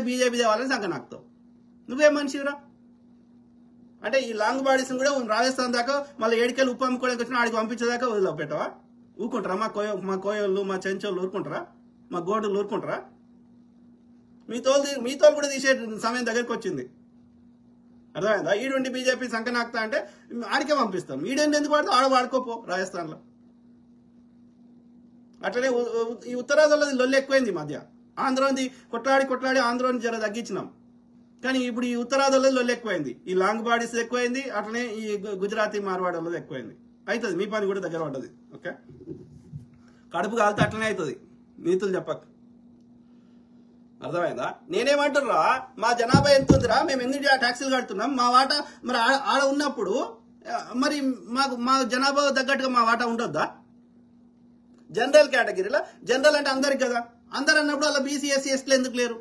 BJP దేవాలని సంఖ నాకుతావు. నువ్వేం మనిషిరా? అంటే ఈ లాంగ్ బాడీస్ కూడా రాజస్థాన్ దాకా మళ్ళీ ఏడికెళ్ళి ఉప్పు అమ్ముకోవడానికి వచ్చిన ఆడికి పంపించేదాకా వదిలిపెట్టవా? ఊరుకుంటారా? మా కోయోళ్ళు మా చెంచోళ్ళు ఊరుకుంటారా? మా గోడులు ఊరుకుంటారా? మీతో కూడా తీసే సమయం దగ్గరికి వచ్చింది. అర్థమైందా? ఈడుండి బీజేపీ సంఖ నాకుతా అంటే ఆడికే పంపిస్తాం. ఈడేంటి ఎందుకు వాడుతావు? ఆడ వాడుకోపో రాజస్థాన్లో. అట్లనే ఈ ఉత్తరాదిలో లొల్లి ఎక్కువైంది ఈ మధ్య. ఆంధ్రోని కొట్లాడి ఆంధ్రోని జర తగ్గించినాం. కానీ ఇప్పుడు ఈ ఉత్తరాదిలో లొల్లి ఎక్కువైంది. ఈ లాంగ్ బాడీస్ ఎక్కువైంది. అట్లనే ఈ గుజరాతీ మార్వాడలో ఎక్కువైంది. అవుతుంది, మీ పని కూడా దగ్గర పడ్డది. ఓకే, కడుపు కాలితే అట్లనే అవుతుంది. నీతులు చెప్పక. అర్థమైందా? నేనేమంటున్నా, మా జనాభా ఎంత ఉందిరా, మేము ఎందుకు ట్యాక్సీలు కడుతున్నాం, మా వాటా మరి ఆడ ఉన్నప్పుడు మరి మా జనాభా తగ్గట్టుగా మా వాటా ఉండొద్దా? జనరల్ కేటగిరీలో, జనరల్ అంటే అందరికి కదా, అందరు అన్నప్పుడు అలా బీసీ ఎస్సీ ఎస్టీలు ఎందుకు లేరు?